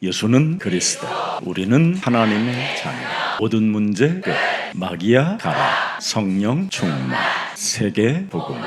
예수는 그리스도, 우리는 하나님의 자녀. 모든 문제 끝. 마귀야 가라. 성령 충만. 세계 복음.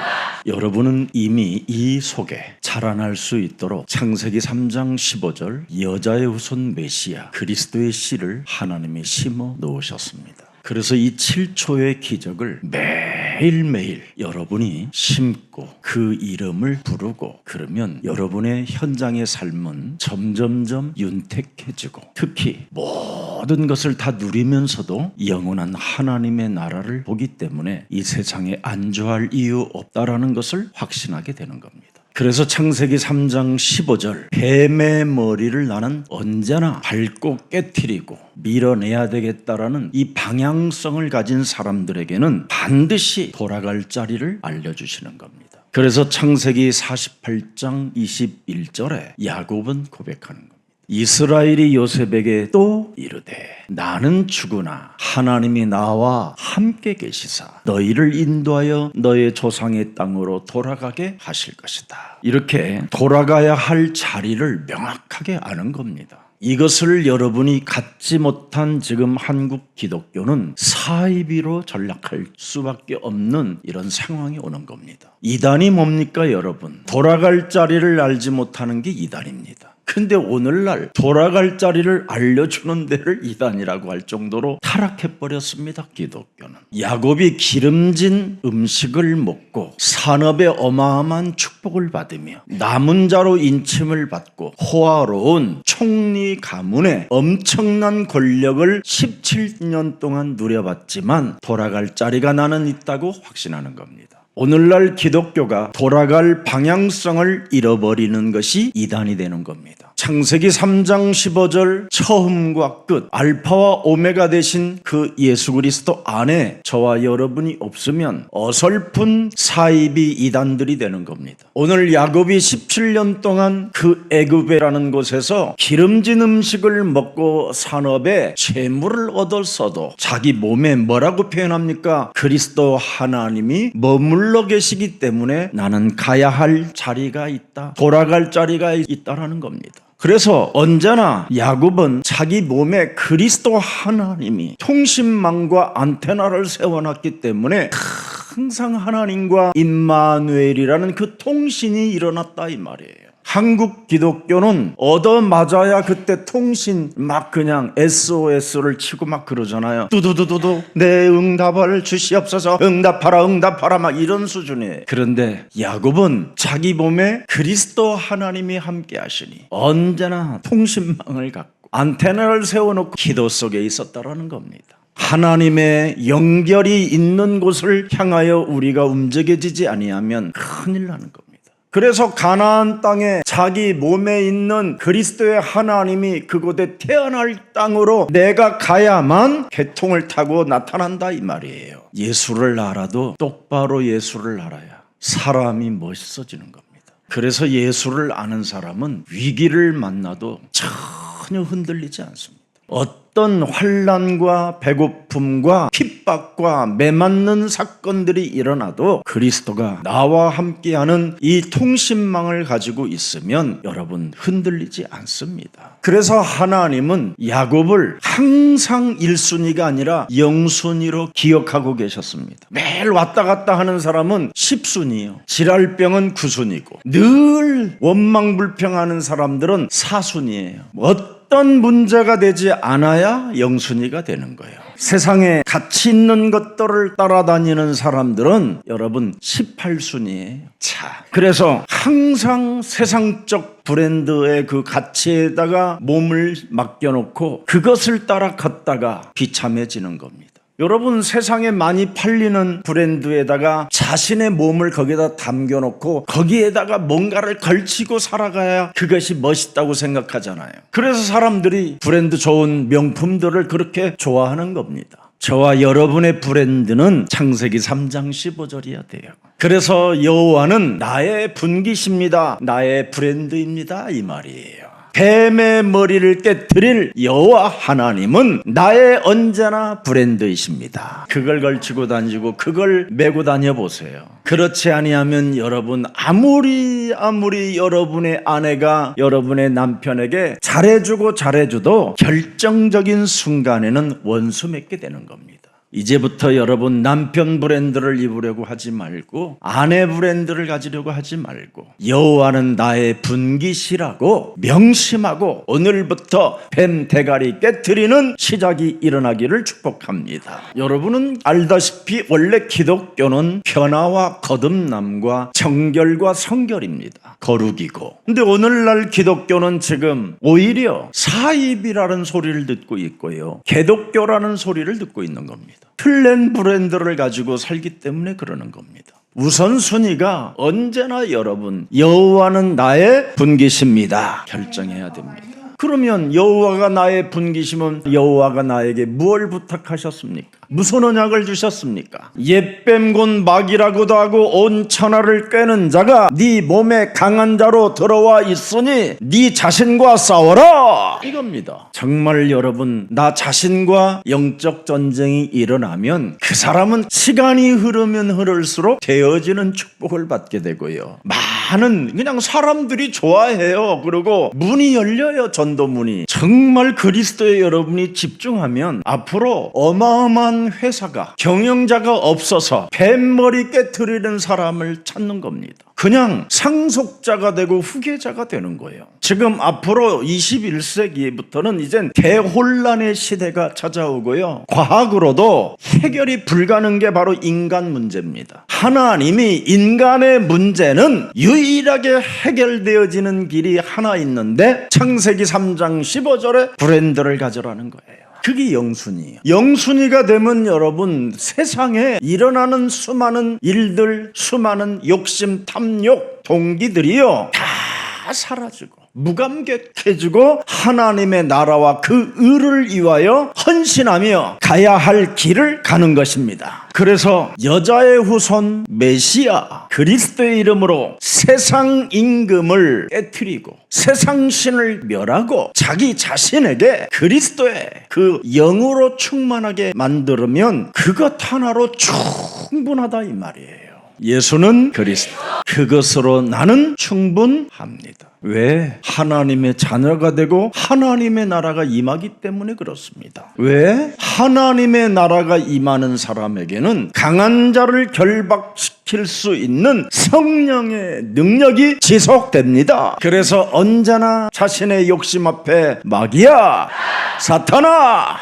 여러분은 이미 이 속에 자라날 수 있도록 창세기 3장 15절 여자의 후손 메시아 그리스도의 씨를 하나님이 심어 놓으셨습니다. 그래서 이 7초의 기적을 매일매일 여러분이 심고 그 이름을 부르고 그러면 여러분의 현장의 삶은 점점점 윤택해지고 특히 모든 것을 다 누리면서도 영원한 하나님의 나라를 보기 때문에 이 세상에 안주할 이유 없다라는 것을 확신하게 되는 겁니다. 그래서 창세기 3장 15절 뱀의 머리를 나는 언제나 밟고 깨트리고 밀어내야 되겠다라는 이 방향성을 가진 사람들에게는 반드시 돌아갈 자리를 알려주시는 겁니다. 그래서 창세기 48장 21절에 야곱은 고백하는 겁니다. 이스라엘이 요셉에게 또 이르되 나는 죽으나 하나님이 나와 함께 계시사 너희를 인도하여 너의 조상의 땅으로 돌아가게 하실 것이다. 이렇게 돌아가야 할 자리를 명확하게 아는 겁니다. 이것을 여러분이 갖지 못한 지금 한국 기독교는 사이비로 전락할 수밖에 없는 이런 상황이 오는 겁니다. 이단이 뭡니까 여러분? 돌아갈 자리를 알지 못하는 게 이단입니다. 근데 오늘날 돌아갈 자리를 알려주는 데를 이단이라고 할 정도로 타락해버렸습니다. 기독교는. 야곱이 기름진 음식을 먹고 산업의 어마어마한 축복을 받으며 남은 자로 인침을 받고 호화로운 총리 가문의 엄청난 권력을 17년 동안 누려봤지만 돌아갈 자리가 나는 있다고 확신하는 겁니다. 오늘날 기독교가 돌아갈 방향성을 잃어버리는 것이 이단이 되는 겁니다. 창세기 3장 15절 처음과 끝 알파와 오메가 되신 그 예수 그리스도 안에 저와 여러분이 없으면 어설픈 사이비 이단들이 되는 겁니다. 오늘 야곱이 17년 동안 그 애굽이라는 곳에서 기름진 음식을 먹고 산업에 재물을 얻었어도 자기 몸에 뭐라고 표현합니까? 그리스도 하나님이 머물러 계시기 때문에 나는 가야 할 자리가 있다, 돌아갈 자리가 있다라는 겁니다. 그래서 언제나 야곱은 자기 몸에 그리스도 하나님이 통신망과 안테나를 세워놨기 때문에 항상 하나님과 임마누엘이라는 그 통신이 일어났다 이 말이에요. 한국 기독교는 얻어맞아야 그때 통신 막 그냥 SOS를 치고 막 그러잖아요. 두두두두두 내 응답을 주시옵소서, 응답하라 응답하라 막 이런 수준이에요. 그런데 야곱은 자기 몸에 그리스도 하나님이 함께 하시니 언제나 통신망을 갖고 안테나를 세워놓고 기도 속에 있었다라는 겁니다. 하나님의 연결이 있는 곳을 향하여 우리가 움직여지지 아니하면 큰일 나는 겁니다. 그래서 가나안 땅에 자기 몸에 있는 그리스도의 하나님이 그곳에 태어날 땅으로 내가 가야만 개통을 타고 나타난다 이 말이에요. 예수를 알아도 똑바로 예수를 알아야 사람이 멋있어지는 겁니다. 그래서 예수를 아는 사람은 위기를 만나도 전혀 흔들리지 않습니다. 어떤 환난과 배고픔과 핍박과 매맞는 사건들이 일어나도 그리스도가 나와 함께하는 이 통신망을 가지고 있으면 여러분 흔들리지 않습니다. 그래서 하나님은 야곱을 항상 1순위가 아니라 0순위로 기억하고 계셨습니다. 매일 왔다 갔다 하는 사람은 10순위예요. 질랄병은 9순위고 늘 원망불평하는 사람들은 4순위예요. 어떤 문제가 되지 않아야 0순위가 되는 거예요. 세상에 가치 있는 것들을 따라다니는 사람들은 여러분 18순위예요. 자, 그래서 항상 세상적 브랜드의 그 가치에다가 몸을 맡겨놓고 그것을 따라 걷다가 비참해지는 겁니다. 여러분 세상에 많이 팔리는 브랜드에다가 자신의 몸을 거기다 담겨놓고 거기에다가 뭔가를 걸치고 살아가야 그것이 멋있다고 생각하잖아요. 그래서 사람들이 브랜드 좋은 명품들을 그렇게 좋아하는 겁니다. 저와 여러분의 브랜드는 창세기 3장 15절이어야 돼요. 그래서 여호와는 나의 분기십니다, 나의 브랜드입니다 이 말이에요. 뱀의 머리를 깨뜨릴 여호와 하나님은 나의 언제나 브랜드이십니다. 그걸 걸치고 다니고 그걸 메고 다녀보세요. 그렇지 아니하면 여러분 아무리 여러분의 아내가 여러분의 남편에게 잘해줘도 결정적인 순간에는 원수 맺게 되는 겁니다. 이제부터 여러분 남편 브랜드를 입으려고 하지 말고 아내 브랜드를 가지려고 하지 말고 여호와는 나의 분깃이라고 명심하고 오늘부터 뱀 대가리 깨트리는 시작이 일어나기를 축복합니다. 여러분은 알다시피 원래 기독교는 변화와 거듭남과 정결과 성결입니다. 거룩이고. 근데 오늘날 기독교는 지금 오히려 사입이라는 소리를 듣고 있고요, 개독교라는 소리를 듣고 있는 겁니다. 틀린 브랜드를 가지고 살기 때문에 그러는 겁니다. 우선순위가 언제나 여러분 여호와는 나의 분깃입니다 결정해야 됩니다. 그러면 여호와가 나의 분깃이면 여호와가 나에게 무엇을 부탁하셨습니까? 무슨 언약을 주셨습니까? 옛뱀 곧 마귀라고도 하고 온 천하를 꿰는 자가 네 몸에 강한 자로 들어와 있으니 네 자신과 싸워라, 이겁니다. 정말 여러분 나 자신과 영적 전쟁이 일어나면 그 사람은 시간이 흐르면 흐를수록 되어지는 축복을 받게 되고요, 많은 그냥 사람들이 좋아해요. 그리고 문이 열려요. 전도문이. 정말 그리스도에 여러분이 집중하면 앞으로 어마어마한 회사가 경영자가 없어서 뱀머리 깨트리는 사람을 찾는 겁니다. 그냥 상속자가 되고 후계자가 되는 거예요. 지금 앞으로 21세기부터는 이젠 대혼란의 시대가 찾아오고요, 과학으로도 해결이 불가능한 게 바로 인간 문제입니다. 하나님이 인간의 문제는 유일하게 해결되어지는 길이 하나 있는데 창세기 3장 15절에 브랜드를 가져라는 거예요. 그게 영순이에요. 영순이가 되면 여러분 세상에 일어나는 수많은 일들, 수많은 욕심, 탐욕, 동기들이요 다 사라지고 무감격해지고 하나님의 나라와 그 의를 위하여 헌신하며 가야 할 길을 가는 것입니다. 그래서 여자의 후손 메시아 그리스도의 이름으로 세상 임금을 깨트리고 세상 신을 멸하고 자기 자신에게 그리스도의 그 영으로 충만하게 만들면 그것 하나로 충분하다 이 말이에요. 예수는 그리스도, 그것으로 나는 충분합니다. 왜? 하나님의 자녀가 되고 하나님의 나라가 임하기 때문에 그렇습니다. 왜? 하나님의 나라가 임하는 사람에게는 강한 자를 결박시킬 수 있는 성령의 능력이 지속됩니다. 그래서 언제나 자신의 욕심 앞에 마귀야, 사탄아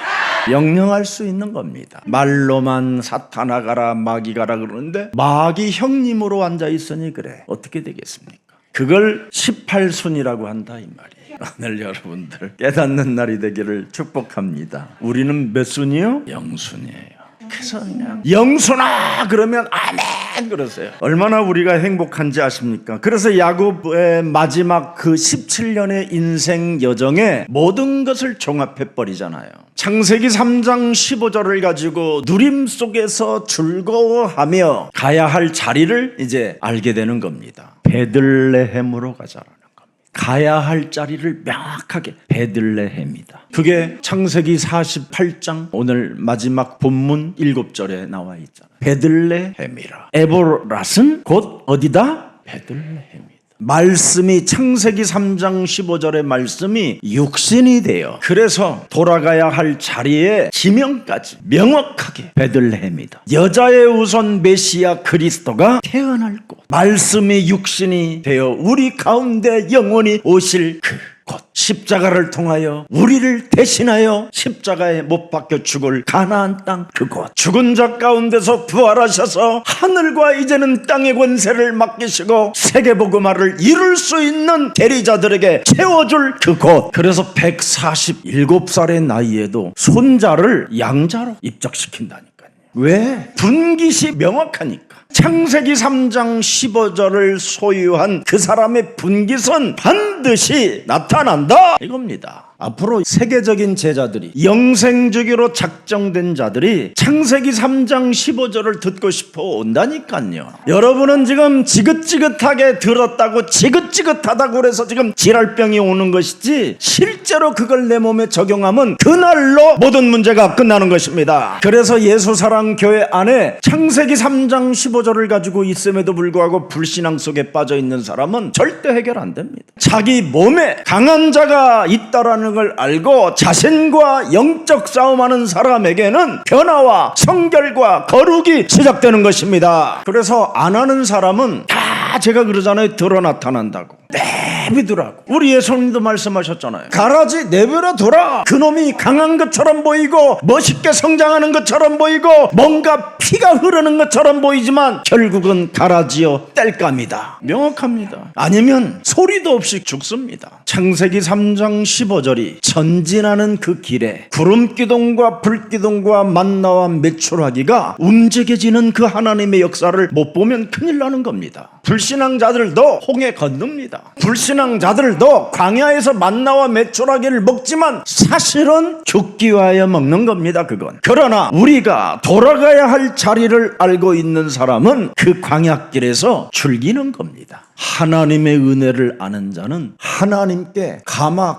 명령할 수 있는 겁니다. 말로만 사탄아 가라 마귀 가라 그러는데 마귀 형님으로 앉아있으니 그래 어떻게 되겠습니까? 그걸 18순이라고 한다 이 말이에요. 오늘 여러분들 깨닫는 날이 되기를 축복합니다. 우리는 몇 순이요? 영순이에요. 그래서 그냥 영순아 그러면 아멘 그러세요. 얼마나 우리가 행복한지 아십니까? 그래서 야곱의 마지막 그 17년의 인생 여정에 모든 것을 종합해 버리잖아요. 창세기 3장 15절을 가지고 누림 속에서 즐거워하며 가야 할 자리를 이제 알게 되는 겁니다. 베들레헴으로 가자라는 겁니다. 가야 할 자리를 명확하게 베들레헴이다. 그게 창세기 48장 오늘 마지막 본문 7절에 나와 있잖아요. 베들레헴이라. 에보랏은 곧 어디다? 베들레헴이다. 말씀이 창세기 3장 15절의 말씀이 육신이 돼요. 그래서 돌아가야 할 자리에 지명까지 명확하게 베들레헴이다. 여자의 우선 메시아 그리스도가 태어날 곳, 말씀이 육신이 되어 우리 가운데 영원히 오실 그 곳, 십자가를 통하여 우리를 대신하여 십자가에 못 박혀 죽을 가나안 땅 그곳, 죽은 자 가운데서 부활하셔서 하늘과 이제는 땅의 권세를 맡기시고 세계복음화를 이룰 수 있는 대리자들에게 채워줄 그곳. 그래서 147살의 나이에도 손자를 양자로 입적시킨다니까요. 왜? 분깃이 명확하니까. 창세기 3장 15절을 소유한 그 사람의 분깃은 반드시 나타난다 이겁니다. 앞으로 세계적인 제자들이 영생주기로 작정된 자들이 창세기 3장 15절을 듣고 싶어 온다니까요. 여러분은 지금 지긋지긋하게 들었다고 지긋지긋하다고 그래서 지금 질랄병이 오는 것이지, 실제로 그걸 내 몸에 적용하면 그날로 모든 문제가 끝나는 것입니다. 그래서 예수사랑교회 안에 창세기 3장 15절을 가지고 있음에도 불구하고 불신앙 속에 빠져 있는 사람은 절대 해결 안 됩니다. 자기 몸에 강한 자가 있다라는 걸 알고 자신과 영적 싸움하는 사람에게는 변화와 성결과 거룩이 시작되는 것입니다. 그래서 안 하는 사람은 다 제가 그러잖아요. 드러 나타난다고. 내비두라고. 우리 예수님도 말씀하셨잖아요. 가라지 내버려 둬라. 그놈이 강한 것처럼 보이고 멋있게 성장하는 것처럼 보이고 뭔가 피가 흐르는 것처럼 보이지만 결국은 가라지요 땔감이다. 명확합니다. 아니면 소리도 없이 죽습니다. 창세기 3장 15절이 전진하는 그 길에 구름기둥과 불기둥과 만나와 메추라기가 움직여지는 그 하나님의 역사를 못 보면 큰일 나는 겁니다. 불신앙자들도 홍해 건넙니다. 불신앙자들도 광야에서 만나와 메추라기를 먹지만 사실은 죽기 위하여 먹는 겁니다. 그건. 그러나 우리가 돌아가야 할 자리를 알고 있는 사람은 그 광야길에서 즐기는 겁니다. 하나님의 은혜를 아는 자는 하나님께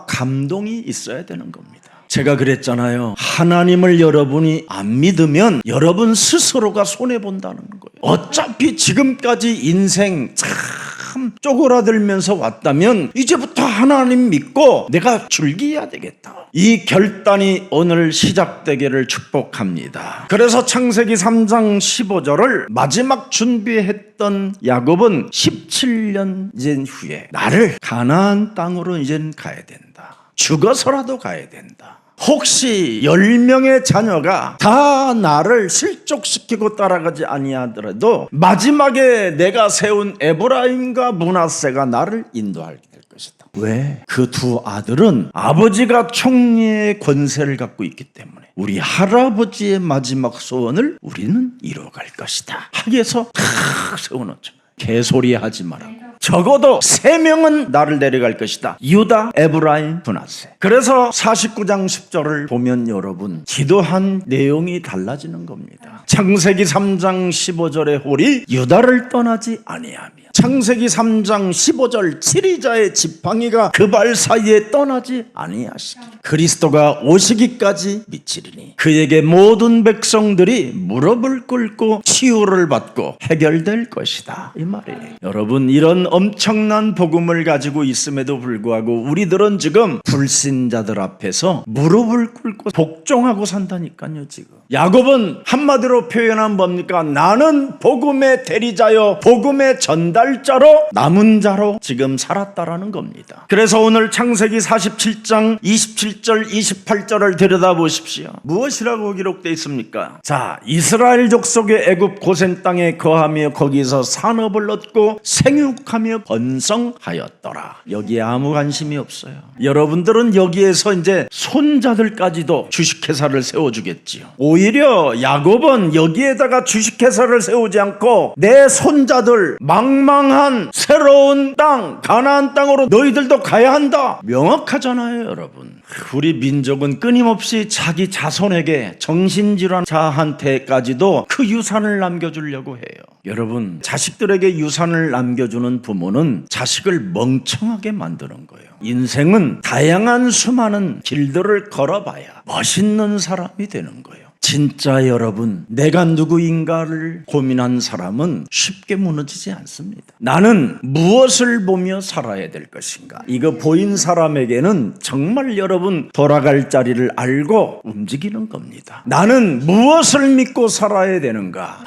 감동이 있어야 되는 겁니다. 제가 그랬잖아요. 하나님을 여러분이 안 믿으면 여러분 스스로가 손해본다는 거예요. 어차피 지금까지 인생 참 쪼그라들면서 왔다면 이제부터 하나님 믿고 내가 즐겨야 되겠다. 이 결단이 오늘 시작되기를 축복합니다. 그래서 창세기 3장 15절을 마지막 준비했던 야곱은 17년 전 후에 나를 가나안 땅으로 이젠 가야 된다. 죽어서라도 가야 된다. 혹시 10명의 자녀가 다 나를 실족시키고 따라가지 아니하더라도 마지막에 내가 세운 에브라임과 므낫세가 나를 인도하게 될 것이다. 왜? 그 두 아들은 아버지가 총리의 권세를 갖고 있기 때문에 우리 할아버지의 마지막 소원을 우리는 이루어갈 것이다 하기위해서 탁 세워놓죠. 개소리 하지 말라고. 적어도 3명은 나를 데려갈 것이다. 유다, 에브라임, 므낫세. 그래서 49장 10절을 보면 여러분 기도한 내용이 달라지는 겁니다. 창세기 3장 15절의 홀이 유다를 떠나지 아니하며 창세기 3장 15절 치리자의 지팡이가 그 발 사이에 떠나지 아니하시기 그리스도가 오시기까지 미치리니 그에게 모든 백성들이 무릎을 꿇고 치유를 받고 해결될 것이다. 이 말이에요. 여러분 이런 엄청난 복음을 가지고 있음에도 불구하고 우리들은 지금 불신자들 앞에서 무릎을 꿇고 복종하고 산다니까요. 지금 야곱은 한마디로 표현하면 뭡니까? 나는 복음의 대리자요 복음의 전달자로 남은 자로 지금 살았다라는 겁니다. 그래서 오늘 창세기 47장 27절 28절을 들여다보십시오. 무엇이라고 기록되어 있습니까? 자, 이스라엘 족속의 애굽 고센 땅에 거하며 거기서 산업을 얻고 생육하며 번성하였더라. 여기에 아무 관심이 없어요. 여러분들은 여기에서 이제 손자들까지도 주식회사를 세워주겠지요. 오히려 야곱은 여기에다가 주식회사를 세우지 않고 내 손자들 망망한 새로운 땅 가나안 땅으로 너희들도 가야 한다. 명확하잖아요. 여러분 우리 민족은 끊임없이 자기 자손에게 정신질환 자한테까지도 그 유산을 남겨주려고 해요. 여러분 자식들에게 유산을 남겨주는 부모는 자식을 멍청하게 만드는 거예요. 인생은 다양한 수많은 길들을 걸어봐야 멋있는 사람이 되는 거예요. 진짜 여러분 내가 누구인가를 고민한 사람은 쉽게 무너지지 않습니다. 나는 무엇을 보며 살아야 될 것인가? 이거 보인 사람에게는 정말 여러분 돌아갈 자리를 알고 움직이는 겁니다. 나는 무엇을 믿고 살아야 되는가?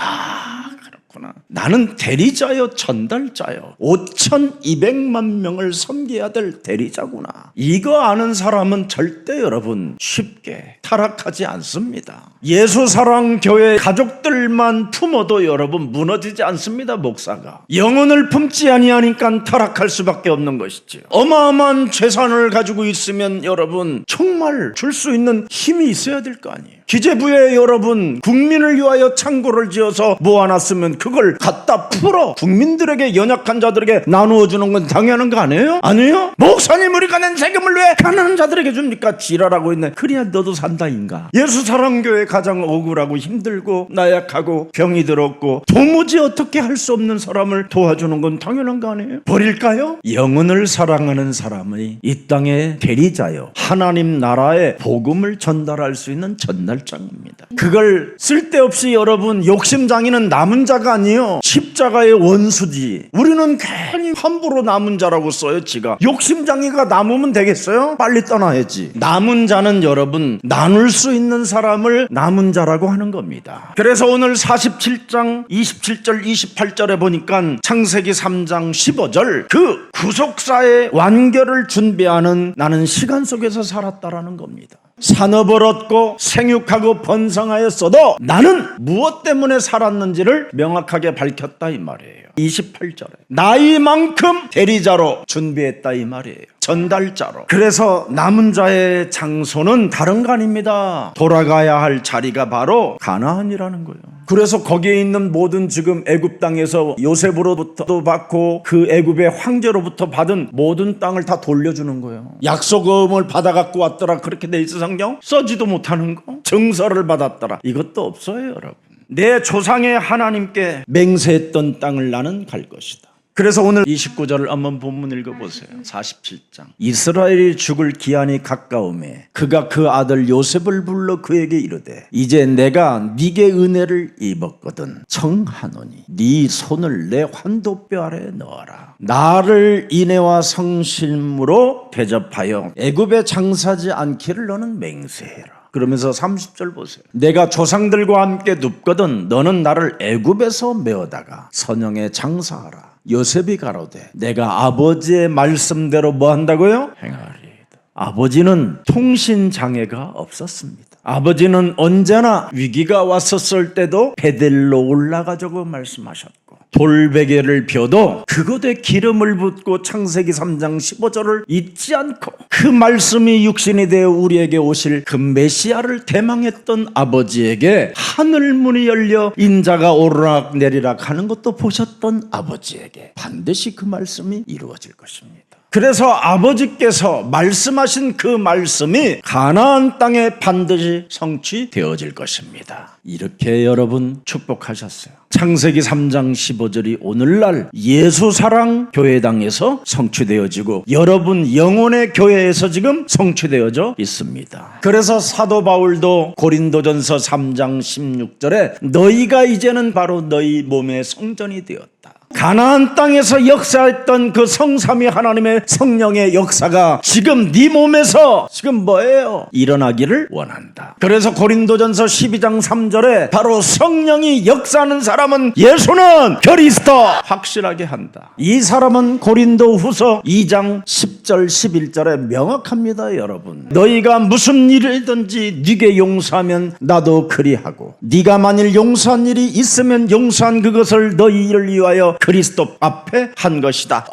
나는 대리자요 전달자요 5,200만 명을 섬겨야 될 대리자구나. 이거 아는 사람은 절대 여러분 쉽게 타락하지 않습니다. 예수사랑교회 가족들만 품어도 여러분 무너지지 않습니다. 목사가 영혼을 품지 아니하니까 타락할 수밖에 없는 것이죠. 어마어마한 재산을 가지고 있으면 여러분 정말 줄 수 있는 힘이 있어야 될 거 아니에요. 기재부에 여러분 국민을 위하여 창고를 지어서 모아놨으면 그걸 갖다 풀어 국민들에게, 연약한 자들에게 나누어 주는 건 당연한 거 아니에요? 아니에요? 목사님 우리가 낸 세금을 왜 가난한 자들에게 줍니까? 지랄하고 있네. 그래야 너도 산다인가. 예수사랑교회 가장 억울하고 힘들고 나약하고 병이 들었고 도무지 어떻게 할 수 없는 사람을 도와주는 건 당연한 거 아니에요? 버릴까요? 영혼을 사랑하는 사람의 이 땅의 대리자요, 하나님 나라의 복음을 전달할 수 있는 전달장입니다. 그걸 쓸데없이 여러분, 욕심장이는 남은 자가 아니에요. 십자가의 원수지. 우리는 괜히 함부로 남은 자라고 써요. 지가 욕심장이가 남으면 되겠어요? 빨리 떠나야지. 남은 자는 여러분, 나눌 수 있는 사람을 남은 자라고 하는 겁니다. 그래서 오늘 47장 27절 28절에 보니까 창세기 3장 15절, 그 구속사의 완결을 준비하는 나는 시간 속에서 살았다라는 겁니다. 산업을 얻고 생육하고 번성하였어도 나는 무엇 때문에 살았는지를 명확하게 밝혔다 이 말이에요. 28절에 나이만큼 대리자로 준비했다 이 말이에요. 전달자로. 그래서 남은 자의 장소는 다른 거 아닙니다. 돌아가야 할 자리가 바로 가나안이라는 거예요. 그래서 거기에 있는 모든 지금 애굽 땅에서 요셉으로부터 받고 그 애굽의 황제로부터 받은 모든 땅을 다 돌려주는 거예요. 약속음을 받아갖고 왔더라 그렇게 돼 있어 성경? 써지도 못하는 거? 증서를 받았더라 이것도 없어요 여러분. 내 조상의 하나님께 맹세했던 땅을 나는 갈 것이다. 그래서 오늘 29절을 한번 본문 읽어보세요. 47장. 이스라엘이 죽을 기한이 가까우매 그가 그 아들 요셉을 불러 그에게 이르되 이제 내가 네게 은혜를 입었거든 청하노니 네 손을 내 환도뼈 아래 넣어라. 나를 인애와 성실무로 대접하여 애굽에 장사하지 않기를 너는 맹세해라. 그러면서 30절 보세요. 내가 조상들과 함께 눕거든 너는 나를 애굽에서 메어다가 선영에 장사하라. 요셉이 가로되 내가 아버지의 말씀대로 뭐 한다고요? 행하리이다. 아버지는 통신장애가 없었습니다. 아버지는 언제나 위기가 왔었을 때도 베델로 올라가자고 말씀하셨고 돌베개를 펴도 그곳에 기름을 붓고 창세기 3장 15절을 잊지 않고 그 말씀이 육신이 되어 우리에게 오실 그 메시아를 대망했던 아버지에게 하늘문이 열려 인자가 오르락 내리락 하는 것도 보셨던 아버지에게 반드시 그 말씀이 이루어질 것입니다. 그래서 아버지께서 말씀하신 그 말씀이 가나안 땅에 반드시 성취되어질 것입니다. 이렇게 여러분 축복하셨어요. 창세기 3장 15절이 오늘날 예수사랑 교회당에서 성취되어지고 여러분 영혼의 교회에서 지금 성취되어져 있습니다. 그래서 사도 바울도 고린도전서 3장 16절에 너희가 이제는 바로 너희 몸의 성전이 되었다. 가나안 땅에서 역사했던 그 성삼위 하나님의 성령의 역사가 지금 네 몸에서 지금 뭐예요? 일어나기를 원한다. 그래서 고린도전서 12장 3절에 바로 성령이 역사하는 사람은 예수는 그리스도 확실하게 한다. 이 사람은 고린도후서 2장 10절 11절에 명확합니다. 여러분 너희가 무슨 일이든지 네게 용서하면 나도 그리하고 네가 만일 용서한 일이 있으면 용서한 그것을 너희를 위하여 그리스도 앞에 한 것이다.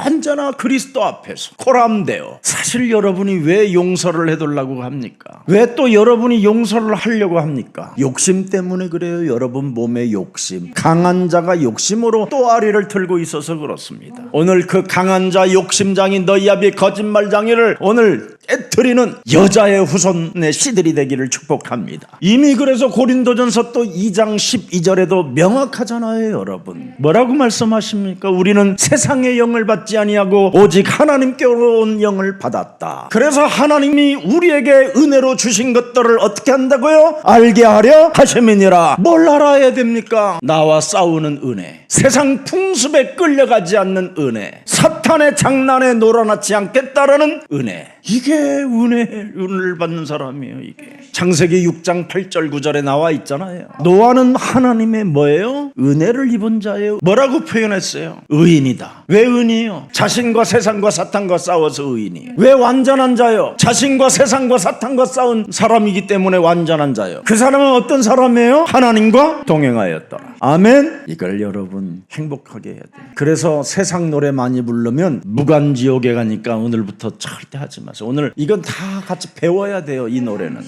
언제나 그리스도 앞에서 코람되어. 사실 여러분이 왜 용서를 해달라고 합니까? 왜 또 여러분이 용서를 하려고 합니까? 욕심 때문에 그래요. 여러분 몸의 욕심. 강한 자가 욕심으로 또아리를 틀고 있어서 그렇습니다. 오늘 그 강한 자 욕심장인 너희 아비 거짓말장이를 오늘 깨트리는 여자의 후손의 씨들이 되기를 축복합니다. 이미 그래서 고린도전서 또 2장 12절에도 명확하잖아요. 여러분 뭐라고 말씀하십니까? 우리는 세상의 영을 받지 아니하고 오직 하나님께로 온 영을 받았다. 그래서 하나님이 우리에게 은혜로 주신 것들을 어떻게 한다고요? 알게 하려 하심이니라. 뭘 알아야 됩니까? 나와 싸우는 은혜, 세상 풍습에 끌려가지 않는 은혜, 사탄의 장난에 놀아나지 않겠다라는 은혜. 이게 은혜를 받는 사람이에요. 이게 창세기 6장 8절 9절에 나와 있잖아요. 노아는 하나님의 뭐예요? 은혜를 입은 자예요. 뭐라고 표현했어요? 의인이다. 왜 의인이에요? 자신과 세상과 사탄과 싸워서 의인이에요. 왜 완전한 자요? 자신과 세상과 사탄과 싸운 사람이기 때문에 완전한 자요. 그 사람은 어떤 사람이에요? 하나님과 동행하였더라. 아멘. 이걸 여러분 행복하게 해야 돼요. 그래서 세상 노래 많이 부르면 무간지옥에 가니까 오늘부터 절대 하지 마세요. 오늘 이건 다 같이 배워야 돼요. 이 노래는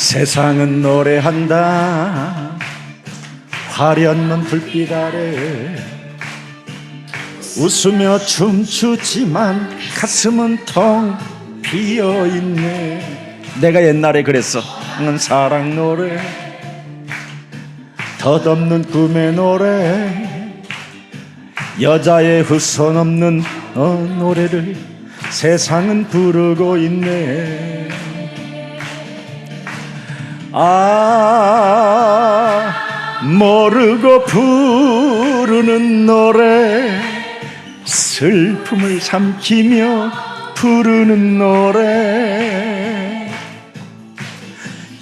세상은 노래한다 화려한 불빛 아래 웃으며 춤추지만 가슴은 텅 비어있네. 내가 옛날에 그랬어. 사랑 노래 덧없는 꿈의 노래 여자의 후손 없는 노래를 세상은 부르고 있네. 모르고 부르는 노래 슬픔을 삼키며 부르는 노래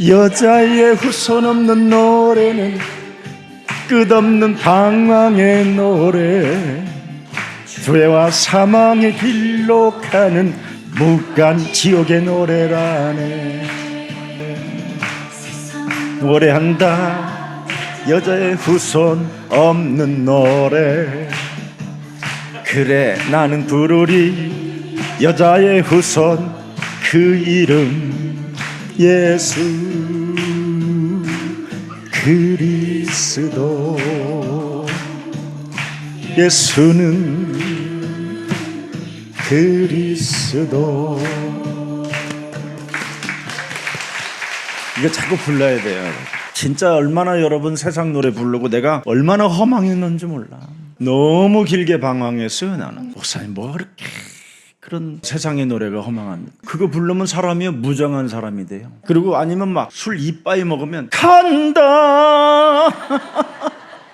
여자의 후손 없는 노래는 끝없는 방황의 노래 죄와 사망의 길로 가는 묵간 지옥의 노래라네. 노래한다 여자의 후손 없는 노래 그래 나는 부르리 여자의 후손 그 이름 예수 그리스도. 예수는 그리스도. 이거 자꾸 불러야 돼요. 진짜 얼마나 여러분 세상 노래 부르고 내가 얼마나 허망했는지 몰라. 너무 길게 방황했어요. 나는 목사님 뭐가 그렇게 그런 세상의 노래가 허망합니다. 그거 부르면 사람이 무정한 사람이 돼요. 그리고 아니면 막 술 이빠이 먹으면 간다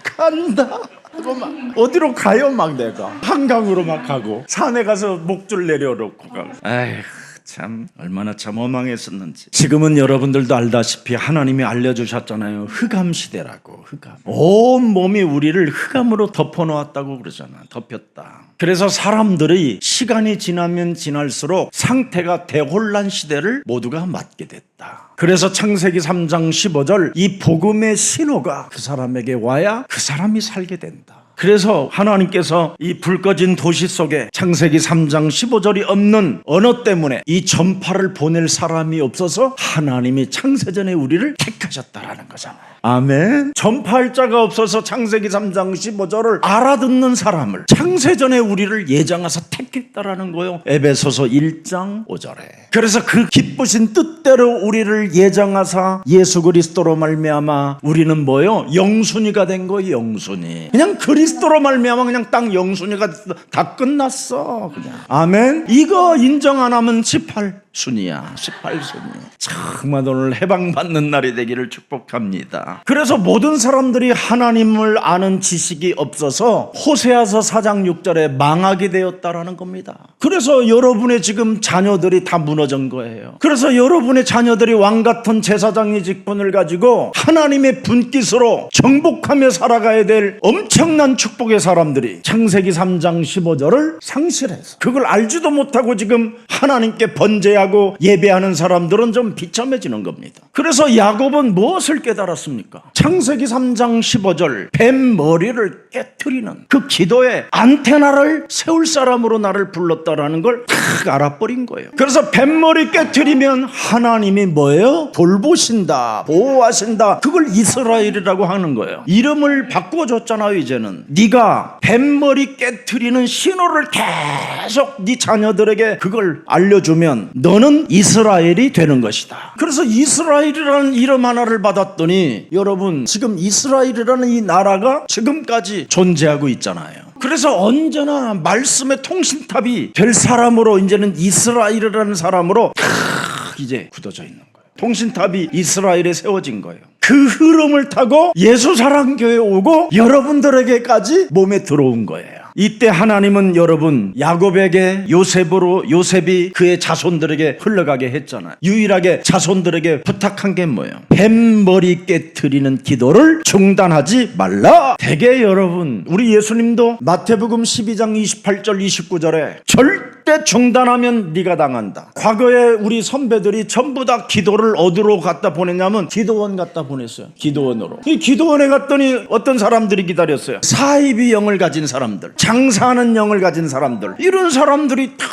간다 하고 막 어디로 가요. 막 내가 한강으로 막 가고 산에 가서 목줄 내려놓고 가고. 아휴 참 얼마나 참 허망했었는지. 지금은 여러분들도 알다시피 하나님이 알려주셨잖아요. 흑암 시대라고. 흑암. 온 몸이 우리를 흑암으로 덮어놓았다고 그러잖아. 덮였다. 그래서 사람들이 시간이 지나면 지날수록 상태가 대혼란 시대를 모두가 맞게 됐다. 그래서 창세기 3장 15절 이 복음의 신호가 그 사람에게 와야 그 사람이 살게 된다. 그래서 하나님께서 이 불 꺼진 도시 속에 창세기 3장 15절이 없는 언어 때문에 이 전파를 보낼 사람이 없어서 하나님이 창세전에 우리를 택하셨다라는 거잖아요. 아멘. 전파할 자가 없어서 창세기 3장 15절을 알아듣는 사람을 창세전에 우리를 예정하사 택했다라는 거예요. 에베소서 1장 5절에. 그래서 그 기쁘신 뜻대로 우리를 예정하사 예수 그리스도로 말미암아 우리는 뭐요? 영순이가 된 거예요. 영순이. 그냥 그리스도로 말미암아 그냥 딱 영순이가 다 끝났어. 그냥. 아멘. 이거 인정 안 하면 18순이야. 18순이. 정말 오늘 해방받는 날이 되기를 축복합니다. 그래서 모든 사람들이 하나님을 아는 지식이 없어서 호세아서 4장 6절에 망하게 되었다라는 겁니다. 그래서 여러분의 지금 자녀들이 다 무너진 거예요. 그래서 여러분의 자녀들이 왕같은 제사장의 직분을 가지고 하나님의 분깃으로 정복하며 살아가야 될 엄청난 축복의 사람들이 창세기 3장 15절을 상실해서 그걸 알지도 못하고 지금 하나님께 번제하고 예배하는 사람들은 좀 비참해지는 겁니다. 그래서 야곱은 무엇을 깨달았습니까? 창세기 3장 15절 뱀 머리를 깨트리는 그 기도에 안테나를 세울 사람으로 나를 불렀다라는 걸 탁 알아버린 거예요. 그래서 뱀머리 깨트리면 하나님이 뭐예요? 돌보신다, 보호하신다. 그걸 이스라엘이라고 하는 거예요. 이름을 바꿔줬잖아요. 이제는 네가 뱀머리 깨트리는 신호를 계속 네 자녀들에게 그걸 알려주면 너는 이스라엘이 되는 것이다. 그래서 이스라엘이라는 이름 하나를 받았더니 여러분 지금 이스라엘이라는 이 나라가 지금까지 존재하고 있잖아요. 그래서 언제나 말씀의 통신탑이 될 사람으로 이제는 이스라엘이라는 사람으로 탁 이제 굳어져 있는 거예요. 통신탑이 이스라엘에 세워진 거예요. 그 흐름을 타고 예수사랑교회에 오고 여러분들에게까지 몸에 들어온 거예요. 이때 하나님은 여러분 야곱에게 요셉이 그의 자손들에게 흘러가게 했잖아요. 유일하게 자손들에게 부탁한 게 뭐예요? 뱀머리 깨트리는 기도를 중단하지 말라. 되게 여러분 우리 예수님도 마태복음 12장 28절 29절에 절대 중단하면 네가 당한다. 과거에 우리 선배들이 전부 다 기도를 어디로 갖다 보냈냐면 기도원 갖다 보냈어요. 기도원으로. 이 기도원에 갔더니 어떤 사람들이 기다렸어요. 사이비 영을 가진 사람들, 장사하는 영을 가진 사람들, 이런 사람들이 다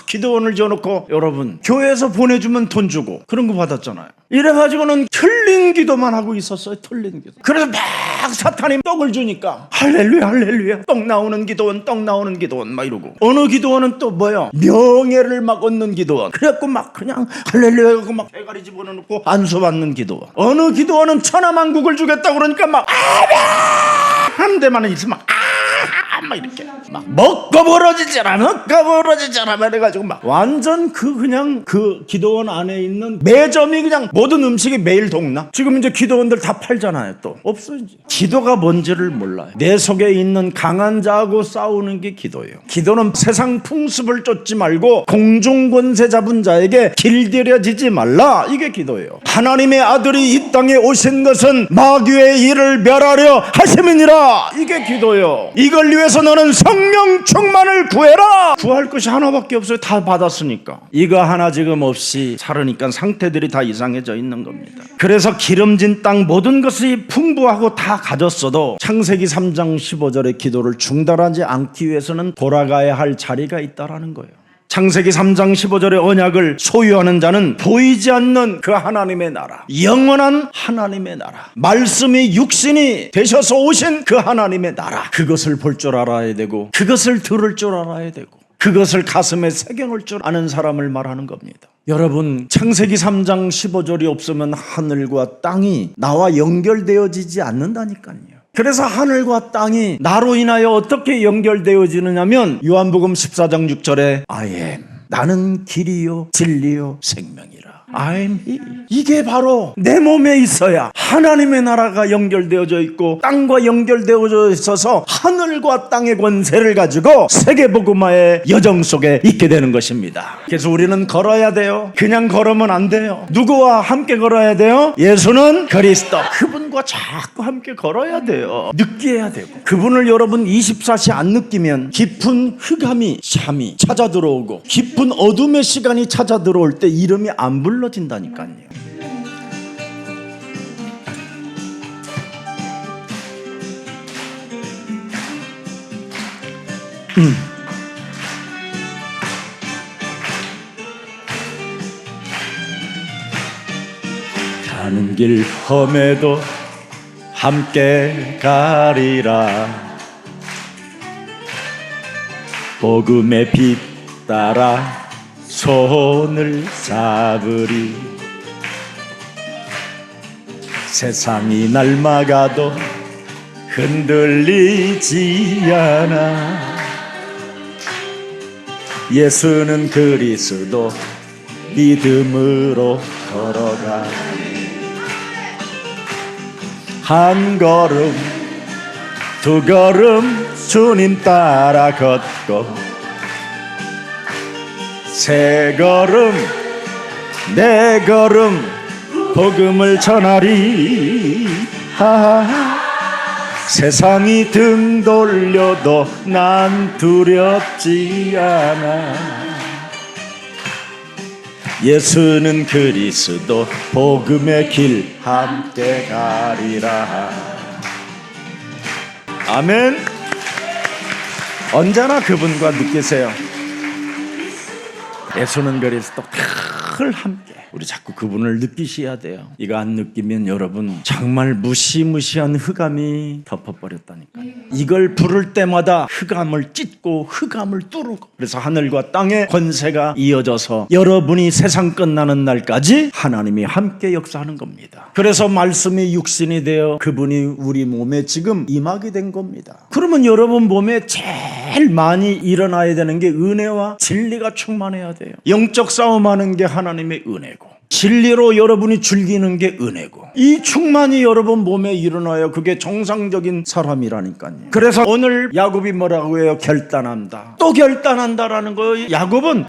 기도원을 지어놓고 여러분 교회에서 보내주면 돈 주고 그런 거 받았잖아요. 이래가지고는 틀린 기도만 하고 있었어요. 틀린 기도. 그래서 막 사탄이 떡을 주니까 할렐루야 할렐루야, 떡 나오는 기도원, 떡 나오는 기도원 막 이러고, 어느 기도원은 또 뭐야, 명예를 막 얻는 기도원. 그래갖고 막 그냥 할렐루야 하고 막 대가리 집어넣고 안수받는 기도원. 어느 기도원은 천하만국을 주겠다고 그러니까 막 한 대만 있으면 막 이렇게 막 먹고 벌어지잖아 이래가지고 막 완전 그냥 그 기도원 안에 있는 매점이 그냥 모든 음식이 매일 동나. 지금 이제 기도원들 다 팔잖아요. 또 없어. 이제 기도가 뭔지를 몰라요. 내 속에 있는 강한 자하고 싸우는 게 기도예요. 기도는 세상 풍습을 쫓지 말고 공중 권세 잡은 자에게 길들여지지 말라, 이게 기도예요. 하나님의 아들이 이 땅에 오신 것은 마귀의 일을 멸하려 하심이니라, 이게 기도예요. 이걸 위해서 너는 성령 충만을 구해라. 구할 것이 하나밖에 없어요. 다 받았으니까. 이거 하나 지금 없이 살으니까 상태들이 다 이상해져 있는 겁니다. 그래서 기름진 땅 모든 것이 풍부하고 다 가졌어도 창세기 3장 15절의 기도를 중단하지 않기 위해서는 돌아가야 할 자리가 있다라는 거예요. 창세기 3장 15절의 언약을 소유하는 자는 보이지 않는 그 하나님의 나라, 영원한 하나님의 나라, 말씀이 육신이 되셔서 오신 그 하나님의 나라, 그것을 볼 줄 알아야 되고, 그것을 들을 줄 알아야 되고, 그것을 가슴에 새겨놓을 줄 아는 사람을 말하는 겁니다. 여러분, 창세기 3장 15절이 없으면 하늘과 땅이 나와 연결되어지지 않는다니까요. 그래서 하늘과 땅이 나로 인하여 어떻게 연결되어지느냐면 요한복음 14장 6절에 I am, 나는 길이요 진리요 생명이라. I am he. 이게 바로 내 몸에 있어야 하나님의 나라가 연결되어져 있고 땅과 연결되어져 있어서 하늘과 땅의 권세를 가지고 세계복음화의 여정 속에 있게 되는 것입니다. 그래서 우리는 걸어야 돼요. 그냥 걸으면 안 돼요. 누구와 함께 걸어야 돼요? 예수는 그리스도, 그분과 자꾸 함께 걸어야 돼요. 느껴야 되고, 그분을 여러분 24시 안 느끼면 깊은 흑암이 잠이 찾아 들어오고 깊은 어둠의 시간이 찾아 들어올 때 이름이 안 불러진다니까요. 가는 길 험해도 함께 가리라. 복음의 빛 따라 손을 잡으리. 세상이 날 막아도 흔들리지 않아. 예수는 그리스도 믿음으로 걸어가. 한 걸음 두 걸음 주님 따라 걷고, 세 걸음 네 걸음 복음을 전하리. 세상이 등 돌려도 난 두렵지 않아. 예수는 그리스도 복음의 길 함께 가리라. 아멘. 언제나 그분과 느끼세요. 예수는 그리스도 늘 함께. 우리 자꾸 그분을 느끼셔야 돼요. 이거 안 느끼면 여러분 정말 무시무시한 흑암이 덮어버렸다니까요. 이걸 부를 때마다 흑암을 찢고 흑암을 뚫고, 그래서 하늘과 땅의 권세가 이어져서 여러분이 세상 끝나는 날까지 하나님이 함께 역사하는 겁니다. 그래서 말씀이 육신이 되어 그분이 우리 몸에 지금 임하게 된 겁니다. 그러면 여러분 몸에 제일 많이 일어나야 되는 게 은혜와 진리가 충만해야 돼요. 영적 싸움하는 게 하나님의 은혜고, 진리로 여러분이 즐기는 게 은혜고, 이 충만이 여러분 몸에 일어나요. 그게 정상적인 사람이라니까요. 그래서 오늘 야곱이 뭐라고 해요? 결단한다. 또 결단한다라는 거예요. 야곱은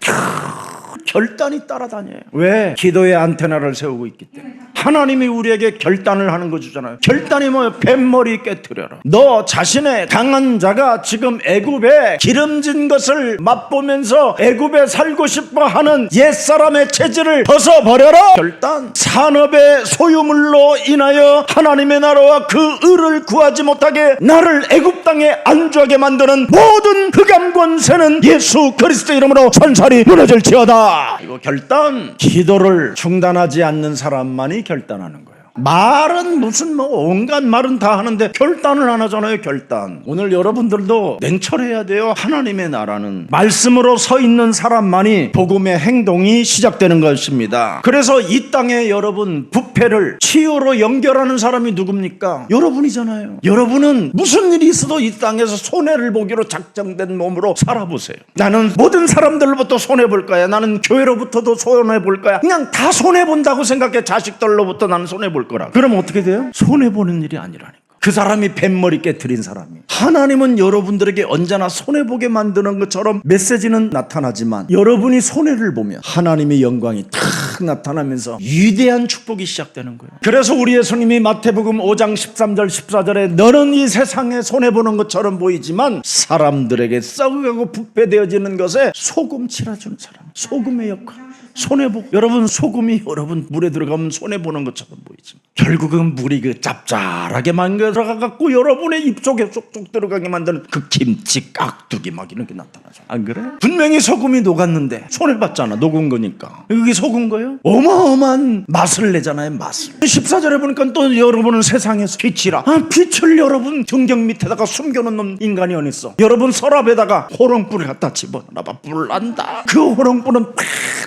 결단이 따라다녀요. 왜? 기도의 안테나를 세우고 있기 때문에. 하나님이 우리에게 결단을 하는 거 주잖아요. 결단이 뭐예요? 뱃머리 깨트려라. 너 자신의 강한 자가 지금 애굽에 기름진 것을 맛보면서 애굽에 살고 싶어 하는 옛사람의 체질을 벗어버려라. 결단. 산업의 소유물로 인하여 하나님의 나라와 그 의를 구하지 못하게 나를 애굽 땅에 안주하게 만드는 모든 흑암 권세는 예수 그리스도 이름으로 천살이 무너질지어다. 하겠다. 이거 결단. 기도를 중단하지 않는 사람만이 결단하는 거예요. 말은 무슨 온갖 말은 다 하는데 결단을 안 하잖아요. 결단. 오늘 여러분들도 냉철해야 돼요. 하나님의 나라는 말씀으로 서 있는 사람만이 복음의 행동이 시작되는 것입니다. 그래서 이 땅에 여러분 부패를 치유로 연결하는 사람이 누굽니까? 여러분이잖아요. 여러분은 무슨 일이 있어도 이 땅에서 손해를 보기로 작정된 몸으로 살아보세요. 나는 모든 사람들로부터 손해볼 거야. 나는 교회로부터도 손해볼 거야. 그냥 다 손해본다고 생각해. 자식들로부터 나는 손해볼 거라. 그럼 어떻게 돼요? 손해보는 일이 아니라니까. 그 사람이 뱃머리 깨트린 사람이. 하나님은 여러분들에게 언제나 손해보게 만드는 것처럼 메시지는 나타나지만 여러분이 손해를 보면 하나님의 영광이 탁 나타나면서 위대한 축복이 시작되는 거예요. 그래서 우리 예수님이 마태복음 5장 13절 14절에 너는 이 세상에 손해보는 것처럼 보이지만 사람들에게 썩어가고 부패되어지는 것에 소금 칠해주는 사람. 소금의 역할. 손해보고. 여러분 소금이 여러분 물에 들어가면 손해보는 것처럼 보이지. 결국은 물이 그 짭짤하게 만들어가갖고 여러분의 입속에 쏙쏙 들어가게 만드는 그 김치 깍두기 막 이런 게 나타나죠. 안 그래? 분명히 소금이 녹았는데 손해봤잖아. 녹은 거니까. 그게 속은 거예요? 어마어마한 맛을 내잖아요. 맛을. 14절에 보니까 또 여러분은 세상에서 빛이라. 빛을 여러분 등경 밑에다가 숨겨놓는 인간이 어디 있어. 여러분 서랍에다가 호롱불을 갖다 집어넣어봐. 불 난다. 그 호롱불은 팍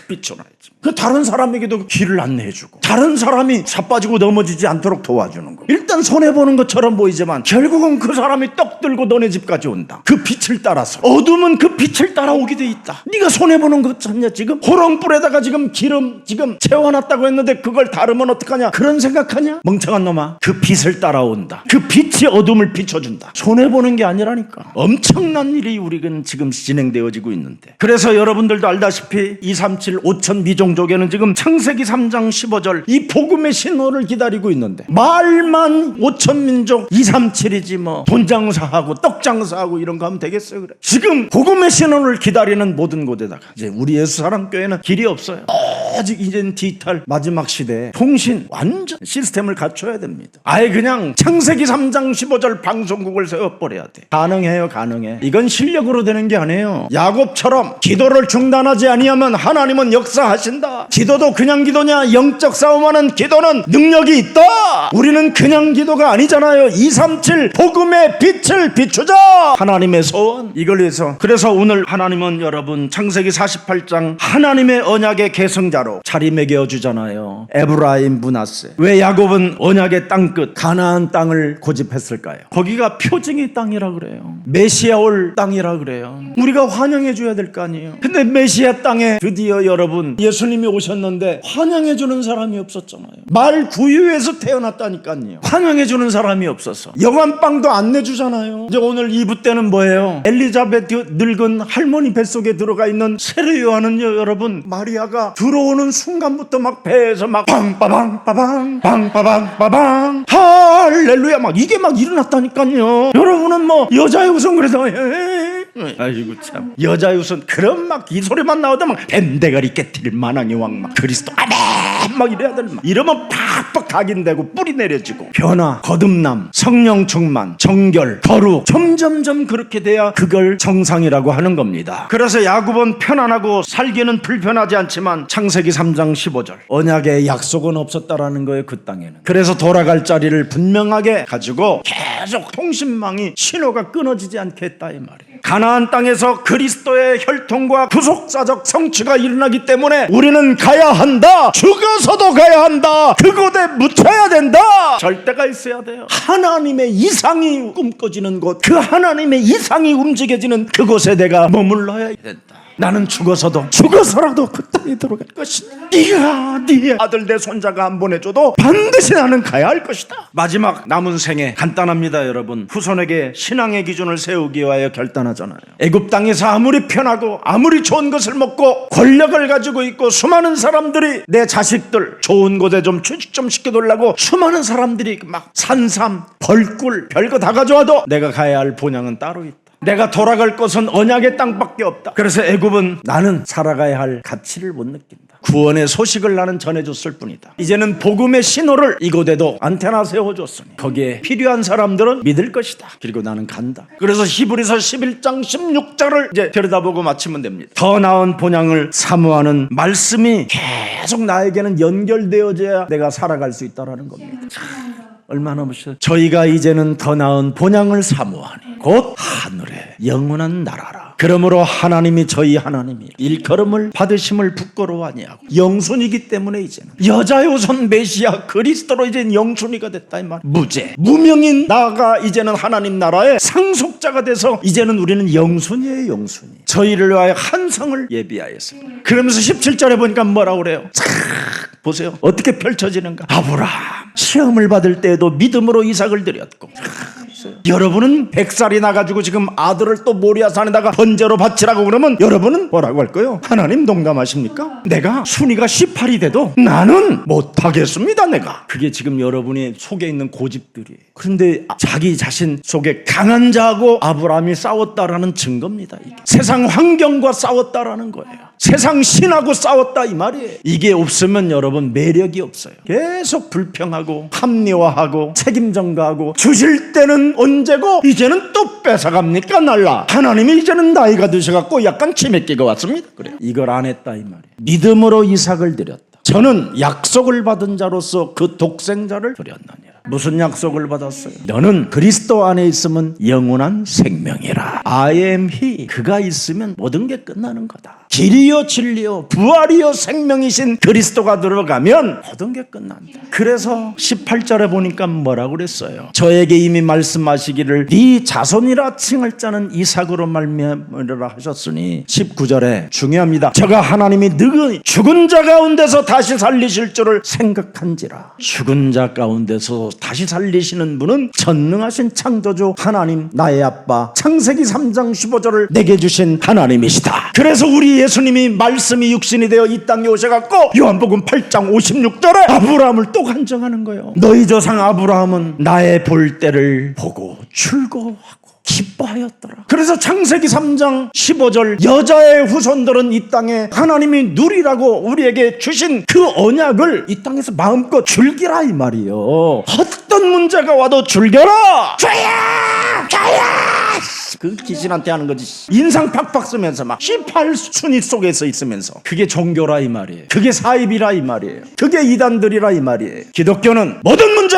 비춰놔야지. 그 다른 사람에게도 길을 안내해주고 다른 사람이 자빠지고 넘어지지 않도록 도와주는 거. 일단 손해보는 것처럼 보이지만 결국은 그 사람이 떡 들고 너네 집까지 온다. 그 빛을 따라서. 어둠은 그 빛을 따라오게 돼 있다. 네가 손해보는 것 같냐 지금? 호롱불에다가 지금 기름 지금 채워놨다고 했는데 그걸 다르면 어떡하냐? 그런 생각하냐? 멍청한 놈아. 그 빛을 따라온다. 그 빛이 어둠을 비춰준다. 손해보는 게 아니라니까. 엄청난 일이 우리는 지금 진행되어지고 있는데. 그래서 여러분들도 알다시피 237 5천 미종족에는 지금 창세기 3장 15절 이 복음의 신호를 기다리고 있는데 말만 5천 민족 237이지 뭐 돈 장사하고 떡 장사하고 이런 거 하면 되겠어요? 그래. 지금 복음의 신호를 기다리는 모든 곳에다가 이제 우리 예수 사랑교회는 길이 없어요. 아직 이젠 디지털 마지막 시대에 통신 완전 시스템을 갖춰야 됩니다. 아예 그냥 창세기 3장 15절 방송국을 세워버려야 돼. 가능해요. 가능해. 이건 실력으로 되는 게 아니에요. 야곱처럼 기도를 중단하지 아니하면 하나님은 역사하신다. 기도도 그냥 기도냐? 영적 싸움하는 기도는 능력이 있다. 우리는 그냥 기도가 아니잖아요. 237 복음의 빛을 비추자. 하나님의 소원. 이걸 위해서. 그래서 오늘 하나님은 여러분 창세기 48장 하나님의 언약의 계승자로 자리매겨 주잖아요. 에브라임 므낫세. 왜 야곱은 언약의 땅끝 가나안 땅을 고집했을까요? 거기가 표징의 땅이라 그래요. 메시아 올 땅이라 그래요. 우리가 환영해 줘야 될 거 아니에요. 근데 메시아 땅에 드디어 여러분 예수님이 오셨는데 환영해 주는 사람이 없었잖아요. 말 구유에서 태어났다니까요. 환영해 주는 사람이 없어서 영안빵도 안 내주잖아요. 이제 오늘 2부 때는 뭐예요? 엘리자베트 늙은 할머니 뱃속에 들어가 있는 세례 요한은요 여러분 마리아가 들어오는 순간부터 막 배에서 막 빵빠방 빠방 빵빠방 빠방 할렐루야 막 이게 막 일어났다니까요. 여러분은 뭐 여자의 우선 그래서 아이고 참 여자의 우선 그런 막 이 소리만 나오다 막 뱀대가리 깨트릴 만왕의 왕 막 그리스도 아멘 막 이래야 될 막 이러면 팍팍 각인되고 뿌리 내려지고 변화 거듭남 성령 충만 정결 거룩 점점점 그렇게 돼야 그걸 정상이라고 하는 겁니다. 그래서 야곱은 편안하고 살기는 불편하지 않지만 창세기 3장 15절 언약의 약속은 없었다라는 거예요. 그 땅에는. 그래서 돌아갈 자리를 분명하게 가지고 계속 통신망이 신호가 끊어지지 않게 했다 이 말이에요. 가나안 땅에서 그리스도의 혈통과 구속사적 성취가 일어나기 때문에 우리는 가야 한다. 죽어서도 가야 한다. 그곳에 묻혀야 된다. 절대가 있어야 돼요. 하나님의 이상이 꿈꿔지는 곳, 그 하나님의 이상이 움직여지는 그곳에 내가 머물러야 된다. 나는 죽어서라도 그 땅에 들어갈 것이다. 네가 네 아들 내 손자가 안 보내줘도 반드시 나는 가야 할 것이다. 마지막 남은 생애 간단합니다. 여러분 후손에게 신앙의 기준을 세우기 위하여 결단하잖아요. 애굽 땅에서 아무리 편하고 아무리 좋은 것을 먹고 권력을 가지고 있고 수많은 사람들이 내 자식들 좋은 곳에 좀 취직 좀 시켜달라고 수많은 사람들이 막 산삼 벌꿀 별거 다 가져와도 내가 가야 할 본향은 따로 있다. 내가 돌아갈 곳은 언약의 땅밖에 없다. 그래서 애굽은 나는 살아가야 할 가치를 못 느낀다. 구원의 소식을 나는 전해줬을 뿐이다. 이제는 복음의 신호를 이곳에도 안테나 세워줬으니 거기에 필요한 사람들은 믿을 것이다. 그리고 나는 간다. 그래서 히브리서 11장 16절을 이제 들여다보고 마치면 됩니다. 더 나은 본향을 사모하는 말씀이 계속 나에게는 연결되어져야 내가 살아갈 수 있다는 겁니다. 얼마나 멋있어요. 저희가 이제는 더 나은 본향을 사모하니 곧 하늘의 영원한 나라라. 그러므로 하나님이 저희 하나님이 일컬음을 받으심을 부끄러워 아니하고 영순이기 때문에 이제는 여자의 우선 메시아 그리스도로 이제는 영순이가 됐다 이 말. 무죄 무명인 나가 이제는 하나님 나라의 상속자가 돼서 이제는 우리는 영순이에요. 영순이. 저희를 위하여 한 성을 예비하였어요. 그러면서 17절에 보니까 뭐라고 그래요? 보세요. 어떻게 펼쳐지는가? 아브라함 시험을 받을 때에도 믿음으로 이삭을 드렸고, 여러분은 100살이 나가지고 지금 아들을 또 모리아산에다가 번제로 바치라고 그러면 여러분은 뭐라고 할 거예요? 하나님 농담하십니까? 내가 순위가 18이 돼도 나는 못하겠습니다. 내가. 그게 지금 여러분이 속에 있는 고집들이에요. 그런데 자기 자신 속에 강한 자하고 아브라함이 싸웠다라는 증거입니다. 이게. 세상 환경과 싸웠다라는 거예요. 세상 신하고 싸웠다 이 말이에요. 이게 없으면 여러분 매력이 없어요. 계속 불평하고 합리화하고 책임 전가하고 주실 때는 언제고 이제는 또 뺏어갑니까 날라. 하나님이 이제는 나이가 드셔갖고 약간 치매기가 왔습니다. 그래. 이걸 안 했다 이 말이에요. 믿음으로 이삭을 드렸다. 저는 약속을 받은 자로서 그 독생자를 드렸느니라. 무슨 약속을 받았어요? 너는 그리스도 안에 있으면 영원한 생명이라. I am he. 그가 있으면 모든 게 끝나는 거다. 길이요 진리요 부활이요 생명이신 그리스도가 들어가면 모든 게 끝난다. 그래서 18절에 보니까 뭐라고 그랬어요? 저에게 이미 말씀하시기를 네 자손이라 칭할 자는 이삭으로 말미암으리라 하셨으니 19절에 중요합니다. 저가 하나님이 너희 죽은 자 가운데서 다시 살리실 줄을 생각한지라. 죽은 자 가운데서 다시 살리시는 분은 전능하신 창조주 하나님 나의 아빠 창세기 3장 15절을 내게 주신 하나님이시다. 그래서 우리 예수님이 말씀이 육신이 되어 이 땅에 오셔갖고 요한복음 8장 56절에 아브라함을 또 간증하는 거예요. 너희 조상 아브라함은 나의 볼 때를 보고 즐거워하고 기뻐하였더라. 그래서 창세기 3장 15절 여자의 후손들은 이 땅에 하나님이 누리라고 우리에게 주신 그 언약을 이 땅에서 마음껏 즐기라 이 말이에요. 어떤 문제가 와도 즐겨라. 줘야 그 귀신한테 하는 거지. 인상 팍팍 쓰면서 막 18순위 속에서 있으면서 그게 종교라 이 말이에요. 그게 사입이라 이 말이에요. 그게 이단들이라 이 말이에요. 기독교는 모든 문제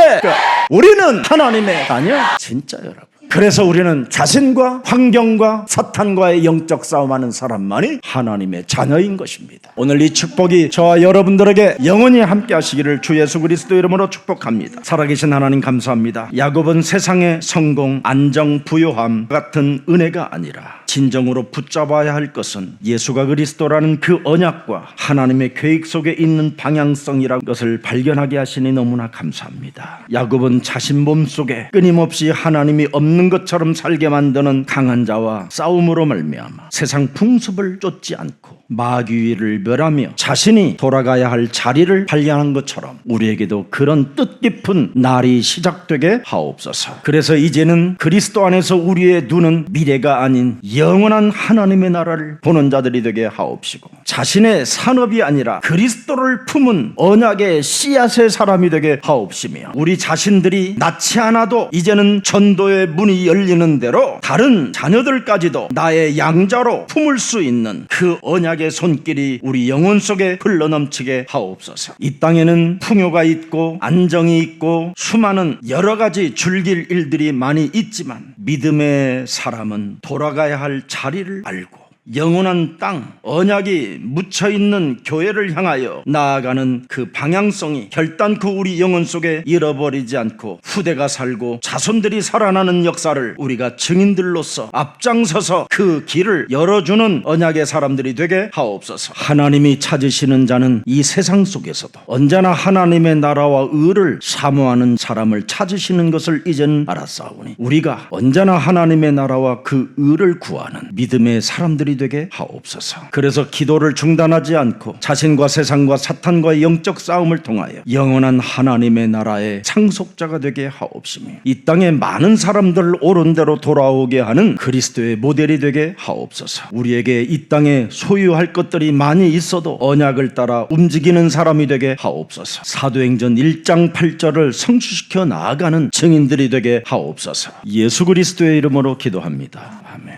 우리는 하나님의 아니야 진짜 여러분. 그래서 우리는 자신과 환경과 사탄과의 영적 싸움하는 사람만이 하나님의 자녀인 것입니다. 오늘 이 축복이 저와 여러분들에게 영원히 함께 하시기를 주 예수 그리스도 이름으로 축복합니다. 살아계신 하나님 감사합니다. 야곱은 세상의 성공, 안정, 부요함 같은 은혜가 아니라 진정으로 붙잡아야 할 것은 예수가 그리스도라는 그 언약과 하나님의 계획 속에 있는 방향성이라는 것을 발견하게 하시니 너무나 감사합니다. 야곱은 자신 몸속에 끊임없이 하나님이 없는 것처럼 살게 만드는 강한 자와 싸움으로 말미암아 세상 풍습을 쫓지 않고 마귀를 멸하며 자신이 돌아가야 할 자리를 발견한 것처럼 우리에게도 그런 뜻깊은 날이 시작되게 하옵소서. 그래서 이제는 그리스도 안에서 우리의 눈은 미래가 아닌 영원한 하나님의 나라를 보는 자들이 되게 하옵시고 자신의 산업이 아니라 그리스도를 품은 언약의 씨앗의 사람이 되게 하옵시며 우리 자신들이 낳지 않아도 이제는 전도의 문이 열리는 대로 다른 자녀들까지도 나의 양자로 품을 수 있는 그 언약의 손길이 우리 영혼 속에 흘러넘치게 하옵소서. 이 땅에는 풍요가 있고 안정이 있고 수많은 여러 가지 즐길 일들이 많이 있지만 믿음의 사람은 돌아가야 할 자리를 알고 영원한 땅, 언약이 묻혀있는 교회를 향하여 나아가는 그 방향성이 결단코 우리 영혼 속에 잃어버리지 않고 후대가 살고 자손들이 살아나는 역사를 우리가 증인들로서 앞장서서 그 길을 열어주는 언약의 사람들이 되게 하옵소서. 하나님이 찾으시는 자는 이 세상 속에서도 언제나 하나님의 나라와 의를 사모하는 사람을 찾으시는 것을 이제는 알았사오니 우리가 언제나 하나님의 나라와 그 의를 구하는 믿음의 사람들이 모델이 되게 하옵소서. 그래서 기도를 중단하지 않고 자신과 세상과 사탄과의 영적 싸움을 통하여 영원한 하나님의 나라의 상속자가 되게 하옵시며 이 땅에 많은 사람들을 옳은 대로 돌아오게 하는 그리스도의 모델이 되게 하옵소서. 우리에게 이 땅에 소유할 것들이 많이 있어도 언약을 따라 움직이는 사람이 되게 하옵소서. 사도행전 1장 8절을 성취시켜 나아가는 증인들이 되게 하옵소서. 예수 그리스도의 이름으로 기도합니다. 아멘.